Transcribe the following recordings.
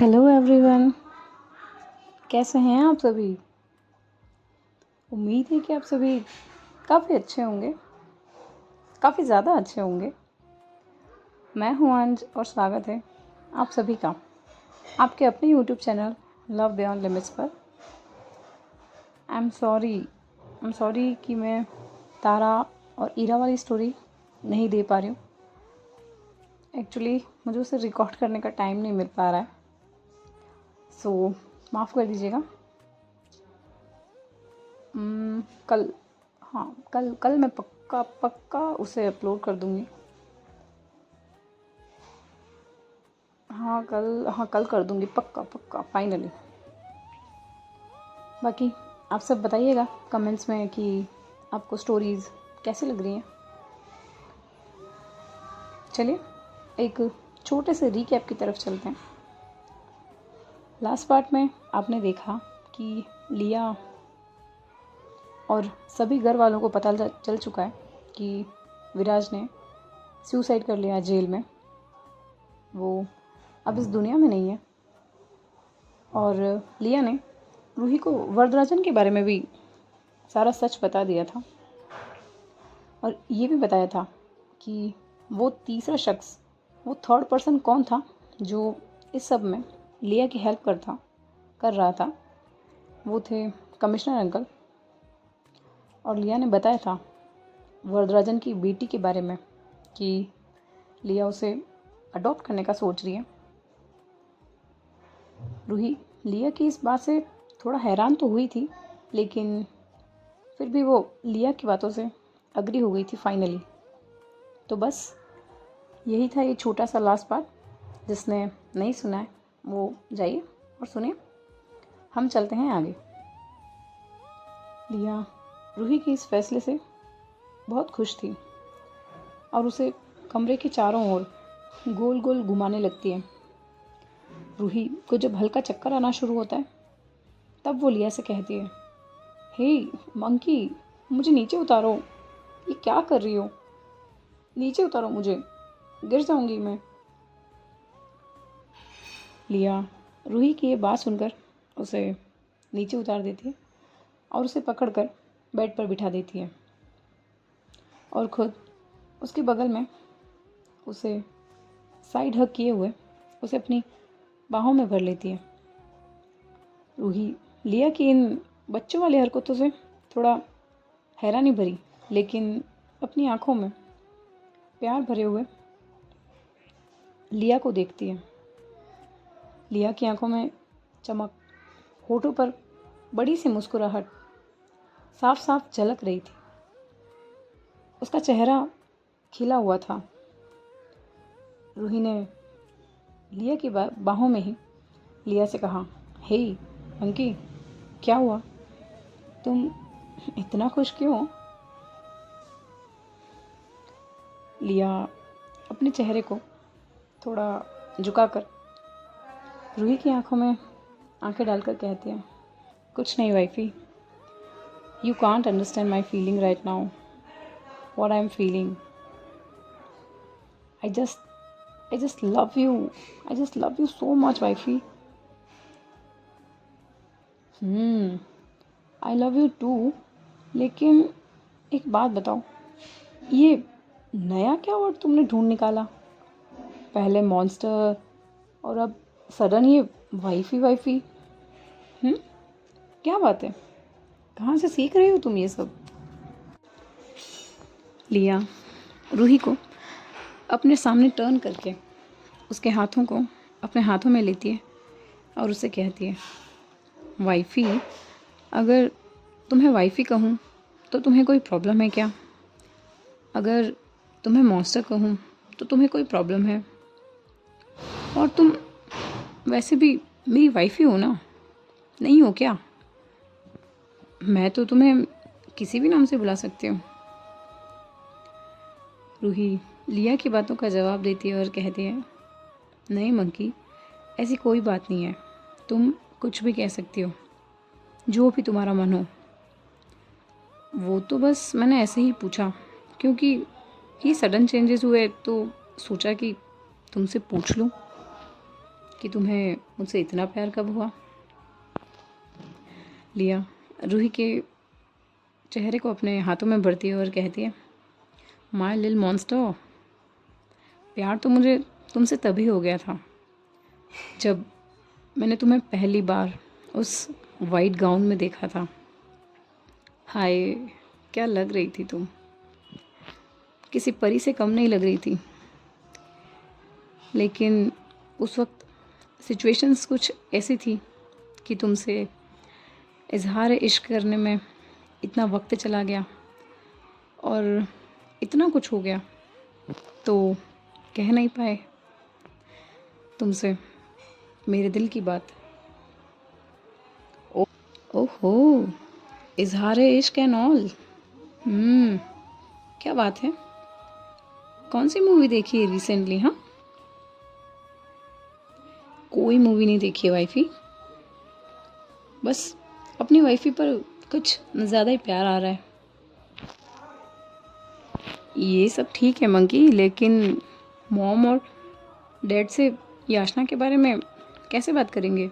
Hello everyone, कैसे हैं आप सभी। उम्मीद है कि आप सभी काफ़ी अच्छे होंगे, काफ़ी ज़्यादा अच्छे होंगे। मैं हूं अंज और स्वागत है आप सभी का आपके अपने YouTube channel Love Beyond Limits पर। आई एम सॉरी कि मैं तारा और ईरा वाली स्टोरी नहीं दे पा रही हूँ। एक्चुअली मुझे उसे रिकॉर्ड करने का टाइम नहीं मिल पा रहा है, सो माफ़ कर दीजिएगा। कल हाँ कल मैं पक्का उसे अपलोड कर दूँगी। हाँ कल कर दूँगी, पक्का फाइनली। बाकी आप सब बताइएगा कमेंट्स में कि आपको स्टोरीज़ कैसी लग रही हैं। चलिए एक छोटे से रीकैप की तरफ चलते हैं। लास्ट पार्ट में आपने देखा कि लिया और सभी घर वालों को पता चल चुका है कि विराज ने सुसाइड कर लिया जेल में। वो अब इस दुनिया में नहीं है। और लिया ने रूही को वरदराजन के बारे में भी सारा सच बता दिया था और ये भी बताया था कि वो तीसरा शख्स, वो थर्ड पर्सन कौन था जो इस सब में लिया की हेल्प कर रहा था। वो थे कमिश्नर अंकल। और लिया ने बताया था वरदराजन की बेटी के बारे में कि लिया उसे अडॉप्ट करने का सोच रही है। रूही लिया की इस बात से थोड़ा हैरान तो हुई थी, लेकिन फिर भी वो लिया की बातों से अग्री हो गई थी फाइनली। तो बस यही था ये छोटा सा लास्ट पार्ट। जिसने नहीं सुना है वो जाइए और सुनिए। हम चलते हैं आगे। लिया रूही के इस फैसले से बहुत खुश थी और उसे कमरे के चारों ओर गोल गोल घुमाने लगती है। रूही को जब हल्का चक्कर आना शुरू होता है तब वो लिया से कहती है, हे मंकी, मुझे नीचे उतारो। ये क्या कर रही हो? नीचे उतारो मुझे, गिर जाऊंगी मैं। लिया रूही की ये बात सुनकर उसे नीचे उतार देती है और उसे पकड़कर बेड पर बिठा देती है और खुद उसके बगल में उसे साइड हग किए हुए उसे अपनी बाहों में भर लेती है। रूही लिया की इन बच्चों वाली हरकतों से थोड़ा हैरानी भरी लेकिन अपनी आंखों में प्यार भरे हुए लिया को देखती है। लिया की आंखों में चमक, होठों पर बड़ी सी मुस्कुराहट साफ साफ झलक रही थी। उसका चेहरा खिला हुआ था। रूही ने लिया की बाहों में ही लिया से कहा, हे अंकी, क्या हुआ? तुम इतना खुश क्यों हो? लिया अपने चेहरे को थोड़ा झुकाकर रूही की आंखों में आंखें डालकर कहती है, कुछ नहीं wifey, you can't understand my feeling right now, what I am feeling. I just love you. I just love you so much, wifey. I love you too. लेकिन एक बात बताओ, ये नया क्या वर्ड तुमने ढूंढ निकाला? पहले मॉन्स्टर और अब सडन ये वाइफी। क्या बात है? कहाँ से सीख रही हो तुम ये सब? लिया रूही को अपने सामने टर्न करके उसके हाथों को अपने हाथों में लेती है और उसे कहती है, वाइफी, अगर तुम्हें वाइफी कहूँ तो तुम्हें कोई प्रॉब्लम है क्या? अगर तुम्हें मॉन्स्टर कहूँ तो तुम्हें कोई प्रॉब्लम है? और तुम वैसे भी मेरी वाइफी हो ना, नहीं हो क्या? मैं तो तुम्हें किसी भी नाम से बुला सकती हूँ। रूही लिया की बातों का जवाब देती है और कहती है, नहीं मंकी, ऐसी कोई बात नहीं है। तुम कुछ भी कह सकती हो, जो भी तुम्हारा मन हो। वो तो बस मैंने ऐसे ही पूछा क्योंकि ये सडन चेंजेस हुए तो सोचा कि तुमसे पूछ लूँ। कि तुम्हें मुझसे इतना प्यार कब हुआ। लिया रूही के चेहरे को अपने हाथों में भरती है और कहती है, माय लिल मॉन्स्टर, प्यार तो मुझे तुमसे तभी हो गया था जब मैंने तुम्हें पहली बार उस वाइट गाउन में देखा था। हाय, क्या लग रही थी तुम, किसी परी से कम नहीं लग रही थी। लेकिन उस वक्त सिचुएशंस कुछ ऐसी थी कि तुमसे इजहार इश्क करने में इतना वक्त चला गया और इतना कुछ हो गया तो कह नहीं पाए तुमसे मेरे दिल की बात। ओहो, इजहार इश्क एंड ऑल। क्या बात है, कौन सी मूवी देखी है रिसेंटली? हाँ, कोई मूवी नहीं देखी है वाइफी, बस अपनी वाइफी पर कुछ ज़्यादा ही प्यार आ रहा है। ये सब ठीक है मंकी, लेकिन मॉम और डैड से याचना के बारे में कैसे बात करेंगे?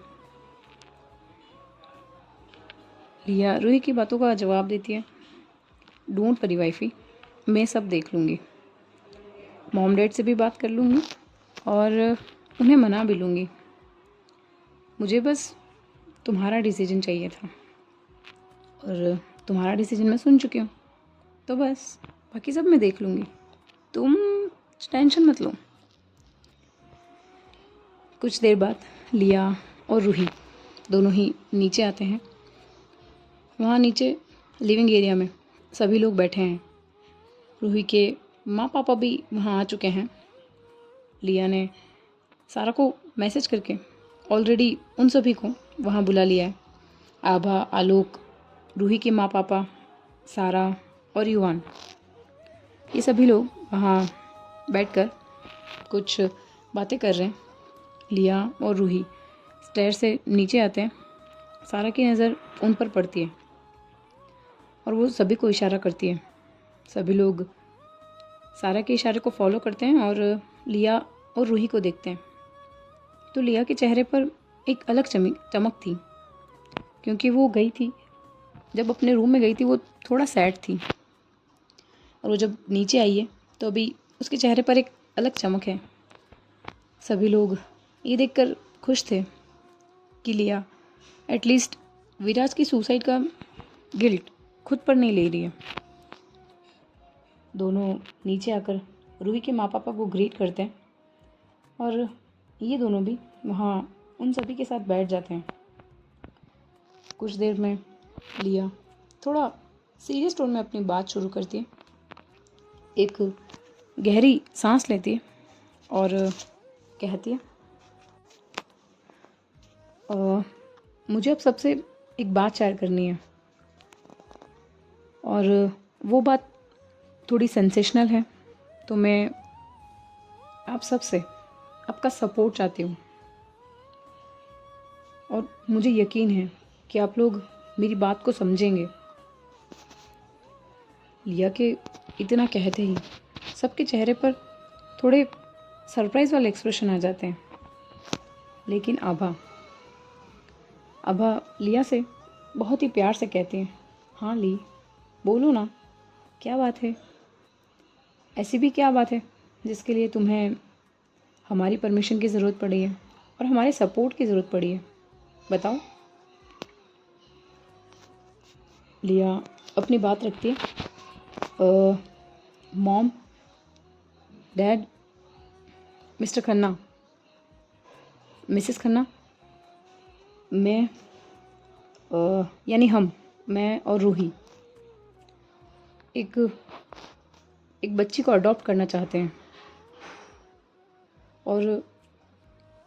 लिया रूही की बातों का जवाब देती है, डोंट वरी वाइफी, मैं सब देख लूँगी। मॉम डैड से भी बात कर लूँगी और उन्हें मना भी लूँगी। मुझे बस तुम्हारा डिसीजन चाहिए था और तुम्हारा डिसीजन मैं सुन चुकी हूँ, तो बस बाकी सब मैं देख लूँगी, तुम टेंशन मत लो। कुछ देर बाद लिया और रूही दोनों ही नीचे आते हैं। वहाँ नीचे लिविंग एरिया में सभी लोग बैठे हैं। रूही के माँ पापा भी वहाँ आ चुके हैं। लिया ने सारा को मैसेज करके ऑलरेडी उन सभी को वहाँ बुला लिया है। आभा, आलोक, रूही के माँ पापा, सारा और युवान, ये सभी लोग वहाँ बैठकर कुछ बातें कर रहे हैं। लिया और रूही स्टेयर से नीचे आते हैं। सारा की नज़र उन पर पड़ती है और वो सभी को इशारा करती है। सभी लोग सारा के इशारे को फॉलो करते हैं और लिया और रूही को देखते हैं। तो लिया के चेहरे पर एक अलग चमक थी, क्योंकि वो गई थी, जब अपने रूम में गई थी वो थोड़ा सैड थी, और वो जब नीचे आई है तो अभी उसके चेहरे पर एक अलग चमक है। सभी लोग ये देखकर खुश थे कि लिया एटलीस्ट विराज की सुसाइड का गिल्ट खुद पर नहीं ले रही है। दोनों नीचे आकर रूही के माँ पापा को ग्रीट करते हैं और ये दोनों भी वहाँ उन सभी के साथ बैठ जाते हैं। कुछ देर में लिया थोड़ा सीरियस टोन में अपनी बात शुरू करती है, एक गहरी सांस लेती है और कहती है, मुझे अब सबसे एक बात शेयर करनी है और वो बात थोड़ी सेंसेशनल है, तो मैं आप सबसे आपका सपोर्ट चाहती हूँ और मुझे यकीन है कि आप लोग मेरी बात को समझेंगे। लिया के इतना कहते ही सबके चेहरे पर थोड़े सरप्राइज़ वाले एक्सप्रेशन आ जाते हैं, लेकिन आभा लिया से बहुत ही प्यार से कहती हैं, हाँ ली, बोलो ना, क्या बात है? ऐसी भी क्या बात है जिसके लिए तुम्हें हमारी परमिशन की ज़रूरत पड़ी है और हमारे सपोर्ट की ज़रूरत पड़ी है, बताओ। लिया अपनी बात रखती है, mom, dad, mister Khanna, Mrs Khanna, मैं यानी हम, मैं और रूही एक बच्ची को अडॉप्ट करना चाहते हैं और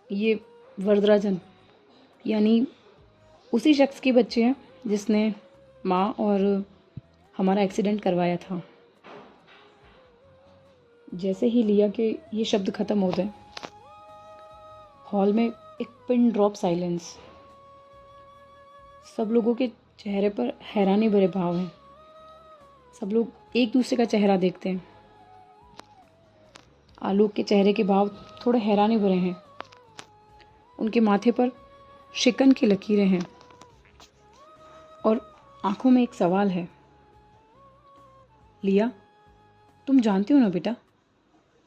ये वरदराजन यानी उसी शख्स की बच्ची है जिसने माँ और हमारा एक्सीडेंट करवाया था। जैसे ही लिया के ये शब्द ख़त्म होते हैं, हॉल में एक पिन ड्रॉप साइलेंस। सब लोगों के चेहरे पर हैरानी भरे भाव हैं। सब लोग एक दूसरे का चेहरा देखते हैं। आलोक के चेहरे के भाव थोड़े हैरानी भरे हैं उनके माथे पर शिकन की लकीरें हैं और आंखों में एक सवाल है। लिया, तुम जानती हो ना बेटा,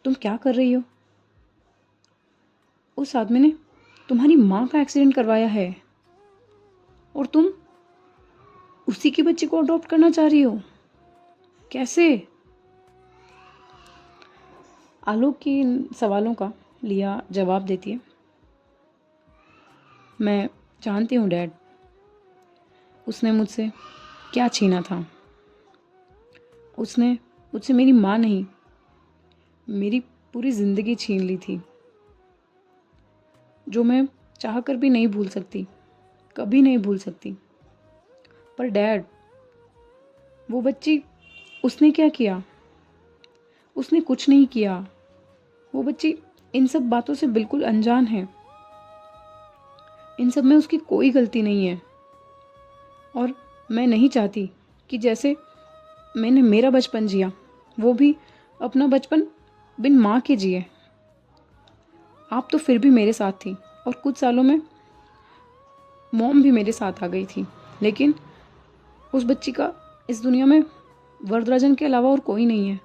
तुम क्या कर रही हो? उस आदमी ने तुम्हारी माँ का एक्सीडेंट करवाया है और तुम उसी के बच्चे को अडॉप्ट करना चाह रही हो? कैसे? आलोक के इन सवालों का लिया जवाब देती है। मैं जानती हूँ डैड, उसने मुझसे क्या छीना था। उसने मुझसे मेरी माँ नहीं, मेरी पूरी ज़िंदगी छीन ली थी, जो मैं चाह कर भी नहीं भूल सकती, कभी नहीं भूल सकती। पर डैड, वो बच्ची, उसने क्या किया? उसने कुछ नहीं किया। वो बच्ची इन सब बातों से बिल्कुल अनजान है। इन सब में उसकी कोई गलती नहीं है। और मैं नहीं चाहती कि जैसे मैंने मेरा बचपन जिया, वो भी अपना बचपन बिन माँ के जिए। आप तो फिर भी मेरे साथ थी और कुछ सालों में मॉम भी मेरे साथ आ गई थी, लेकिन उस बच्ची का इस दुनिया में वरदराजन के अलावा और कोई नहीं है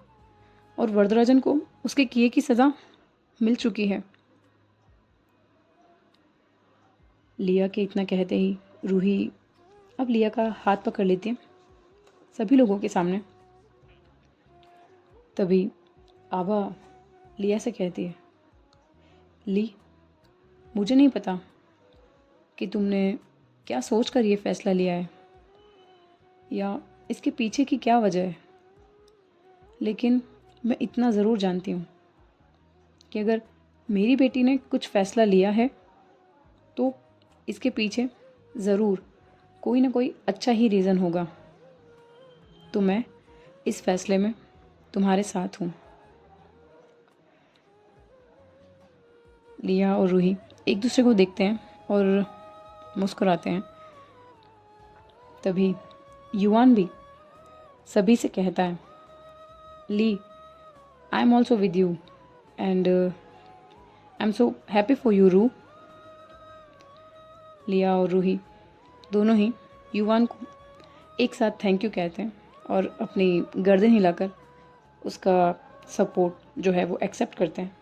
और वरदराजन को उसके किए की सज़ा मिल चुकी है। लिया के इतना कहते ही रूही अब लिया का हाथ पकड़ लेती है सभी लोगों के सामने। तभी आभा लिया से कहती है, ली, मुझे नहीं पता कि तुमने क्या सोच कर ये फ़ैसला लिया है या इसके पीछे की क्या वजह है, लेकिन मैं इतना ज़रूर जानती हूँ कि अगर मेरी बेटी ने कुछ फ़ैसला लिया है तो इसके पीछे ज़रूर कोई ना कोई अच्छा ही रीज़न होगा। तो मैं इस फ़ैसले में तुम्हारे साथ हूँ। लिया और रूही एक दूसरे को देखते हैं और मुस्कुराते हैं। तभी युवान भी सभी से कहता है, Lee, I am also with you and I am so happy for you रू। लिया और रूही दोनों ही युवान को एक साथ थैंक यू कहते हैं और अपनी गर्दन हिलाकर उसका सपोर्ट जो है वो एक्सेप्ट करते हैं।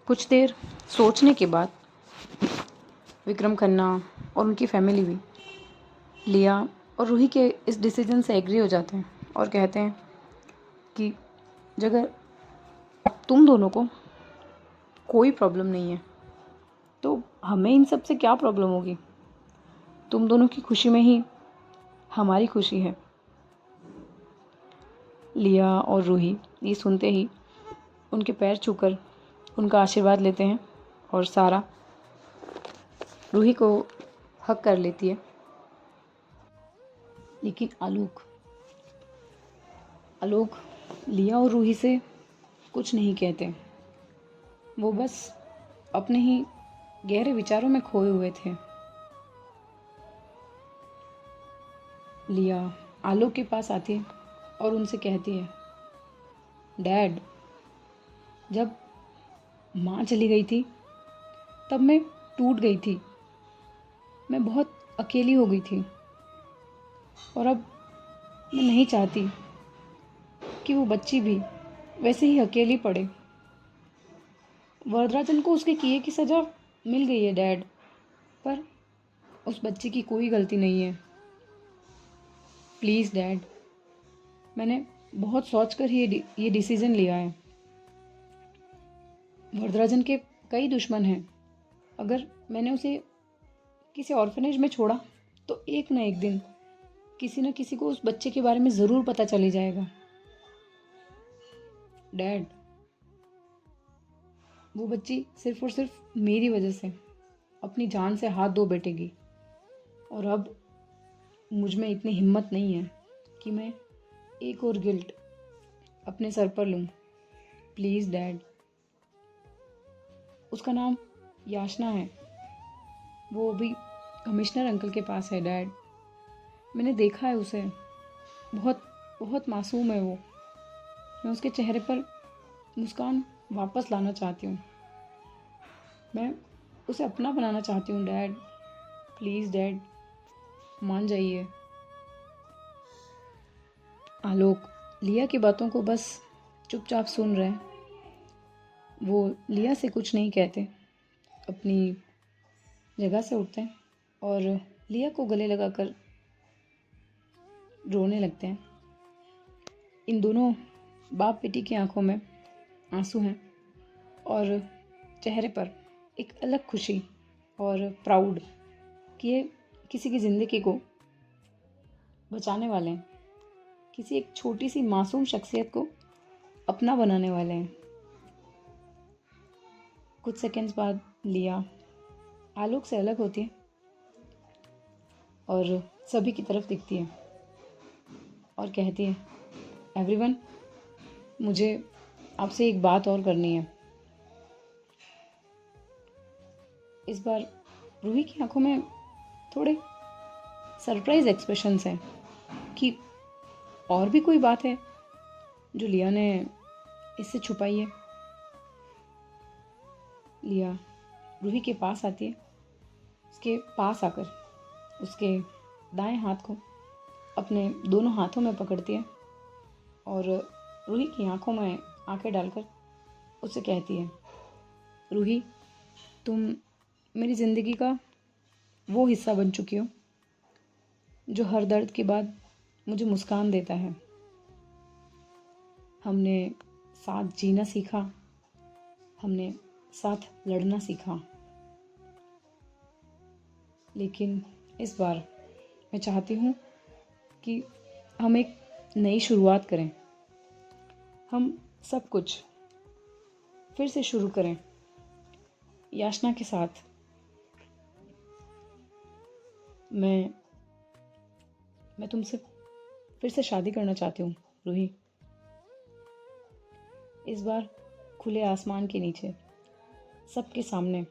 कुछ देर सोचने के बाद विक्रम खन्ना और उनकी फैमिली भी लिया और रूही के इस डिसीजन से एग्री हो जाते हैं और कहते हैं कि अगर तुम दोनों को कोई प्रॉब्लम नहीं है तो हमें इन सब से क्या प्रॉब्लम होगी। तुम दोनों की खुशी में ही हमारी खुशी है। लिया और रूही ये सुनते ही उनके पैर छूकर उनका आशीर्वाद लेते हैं और सारा रूही को हक कर लेती है। लेकिन आलोक लिया और रूही से कुछ नहीं कहते। वो बस अपने ही गहरे विचारों में खोए हुए थे। लिया आलोक के पास आती है और उनसे कहती है, डैड, जब माँ चली गई थी तब मैं टूट गई थी। मैं बहुत अकेली हो गई थी और अब मैं नहीं चाहती कि वो बच्ची भी वैसे ही अकेली पड़े। वरदराजन को उसके किए की सज़ा मिल गई है डैड, पर उस बच्ची की कोई गलती नहीं है। प्लीज़ डैड, मैंने बहुत सोच कर ही ये डिसीज़न लिया है। वरदराजन के कई दुश्मन हैं। अगर मैंने उसे किसी ऑर्फनेज में छोड़ा तो एक ना एक दिन किसी न किसी को उस बच्चे के बारे में ज़रूर पता चली जाएगा। डैड, वो बच्ची सिर्फ और सिर्फ मेरी वजह से अपनी जान से हाथ धो बैठेगी और अब मुझ में इतनी हिम्मत नहीं है कि मैं एक और गिल्ट अपने सर पर लूँ। Please dad. उसका नाम याचना है। वो अभी कमिश्नर अंकल के पास है डैड। मैंने देखा है उसे, बहुत बहुत मासूम है वो। मैं उसके चेहरे पर मुस्कान वापस लाना चाहती हूँ। मैं उसे अपना बनाना चाहती हूँ डैड, प्लीज़ डैड, मान जाइए। आलोक लिया की बातों को बस चुपचाप सुन रहे हैं। वो लिया से कुछ नहीं कहते, अपनी जगह से उठते हैं और लिया को गले लगाकर रोने लगते हैं। इन दोनों बाप बेटी की आंखों में आंसू हैं और चेहरे पर एक अलग खुशी और प्राउड कि ये किसी की ज़िंदगी को बचाने वाले हैं, किसी एक छोटी सी मासूम शख्सियत को अपना बनाने वाले हैं। कुछ सेकंड्स बाद लिया आलोक से अलग होती है और सभी की तरफ दिखती है और कहती है, एवरीवन, मुझे आपसे एक बात और करनी है। इस बार रूही की आंखों में थोड़े सरप्राइज एक्सप्रेशंस हैं कि और भी कोई बात है जो लिया ने इससे छुपाई है। लिया रूही के पास आती है, उसके पास आकर उसके दाएं हाथ को अपने दोनों हाथों में पकड़ती है और रूही की आंखों में आंखें डालकर उससे कहती है, रूही, तुम मेरी ज़िंदगी का वो हिस्सा बन चुकी हो जो हर दर्द के बाद मुझे मुस्कान देता है। हमने साथ जीना सीखा, हमने साथ लड़ना सीखा, लेकिन इस बार मैं चाहती हूँ कि हम एक नई शुरुआत करें। हम सब कुछ फिर से शुरू करें याचना के साथ। मैं तुमसे फिर से शादी करना चाहती हूँ रूही। इस बार खुले आसमान के नीचे, सबके सामने,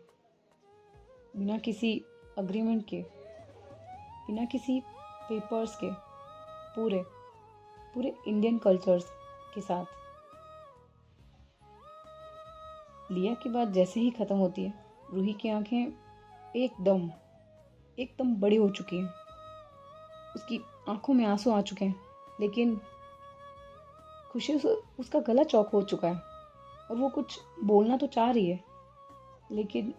बिना किसी अग्रीमेंट के, बिना किसी पेपर्स के, पूरे पूरे इंडियन कल्चर्स के साथ। लिया की बात जैसे ही ख़त्म होती है, रूही की आंखें एकदम बड़ी हो चुकी हैं। उसकी आंखों में आंसू आ चुके हैं, लेकिन खुशी से उसका गला चौक हो चुका है और वो कुछ बोलना तो चाह रही है, लेकिन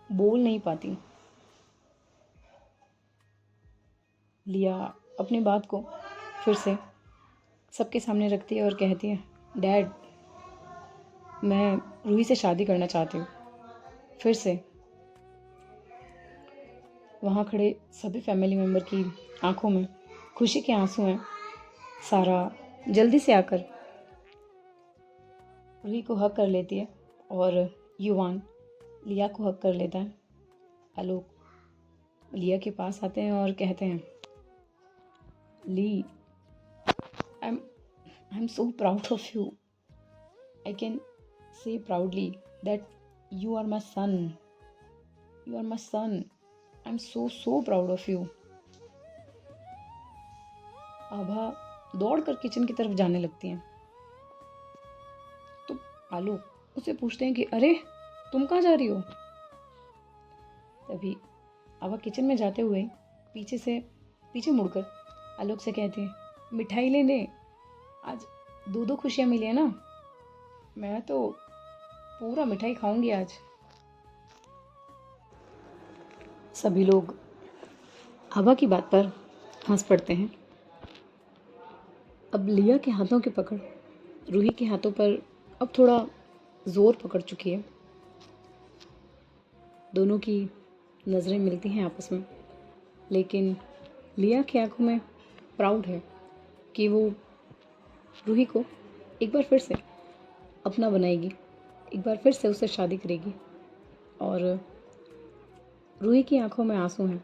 बोल नहीं पाती। लिया अपनी बात को फिर से सबके सामने रखती है और कहती है, डैड, मैं रूही से शादी करना चाहती हूँ फिर से। वहाँ खड़े सभी फैमिली मेम्बर की आंखों में खुशी के आंसू हैं। सारा जल्दी से आकर रूही को हक कर लेती है और युवान लिया को हक कर लेता है। आलोक लिया के पास आते हैं और कहते हैं, Lee, I am so proud of you. I can say proudly that you are my son. You are my son. I'm so proud of you. आभा दौड़कर किचन की तरफ जाने लगती हैं तो आलोक उसे पूछते हैं कि अरे, तुम कहाँ जा रही हो? तभी आभा किचन में जाते हुए पीछे मुड़कर आलोक से कहती है, मिठाई ले ले, आज दो खुशियाँ मिली है ना, मैं तो पूरा मिठाई खाऊंगी आज। सभी लोग आभा की बात पर हंस पड़ते हैं। अब लिया के हाथों की पकड़ रूही के हाथों पर अब थोड़ा जोर पकड़ चुकी है। दोनों की नज़रें मिलती हैं आपस में, लेकिन लिया की आंखों में प्राउड है कि वो रूही को एक बार फिर से अपना बनाएगी, एक बार फिर से उससे शादी करेगी। और रूही की आंखों में आंसू हैं।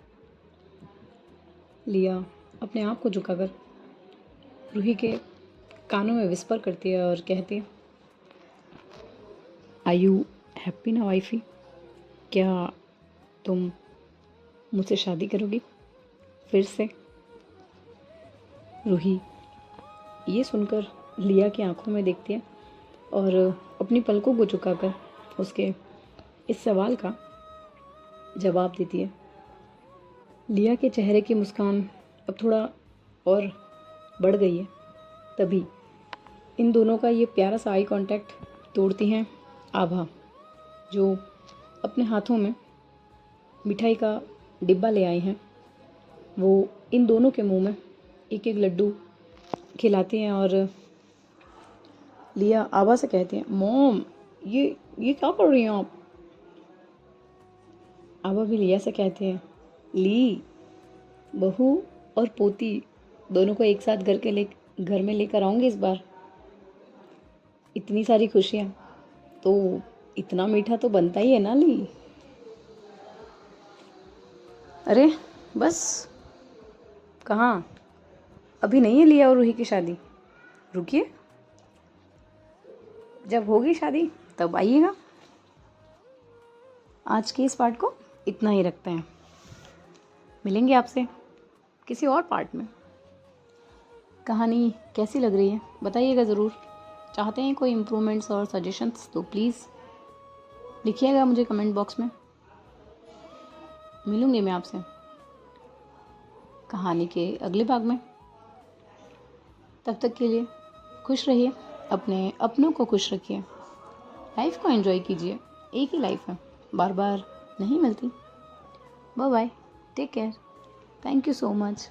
लिया अपने आप को झुकाकर रूही के कानों में विस्पर करती है और कहती है, आर यू हैप्पी ना वाइफी? क्या तुम मुझसे शादी करोगी फिर से? रूही ये सुनकर लिया की आंखों में देखती है और अपनी पलकों को झुकाकर उसके इस सवाल का जवाब देती है। लिया के चेहरे की मुस्कान अब थोड़ा और बढ़ गई है। तभी इन दोनों का ये प्यारा सा आई कांटेक्ट तोड़ती हैं आभा, जो अपने हाथों में मिठाई का डिब्बा ले आई हैं। वो इन दोनों के मुंह में एक एक लड्डू खिलाती हैं और लिया आभा से कहती हैं, मॉम ये क्या कर रही हैं आप? आभा भी लिया से कहते हैं, ली, बहू और पोती दोनों को एक साथ घर में लेकर आऊँगी इस बार। इतनी सारी खुशियाँ तो इतना मीठा तो बनता ही है ना ली। अरे बस, कहाँ? अभी नहीं है लिया और रूही की शादी। रुकिए, जब होगी शादी तब आइएगा। आज के इस पार्ट को इतना ही रखते हैं। मिलेंगे आपसे किसी और पार्ट में। कहानी कैसी लग रही है बताइएगा ज़रूर। चाहते हैं कोई इम्प्रूवमेंट्स और सजेशंस तो प्लीज़ लिखिएगा मुझे कमेंट बॉक्स में। मिलूँगी मैं आपसे कहानी के अगले भाग में। तब तक के लिए खुश रहिए, अपने अपनों को खुश रखिए, लाइफ को एंजॉय कीजिए। एक ही लाइफ है, बार बार नहीं मिलती। Bye bye, take care, thank you so much.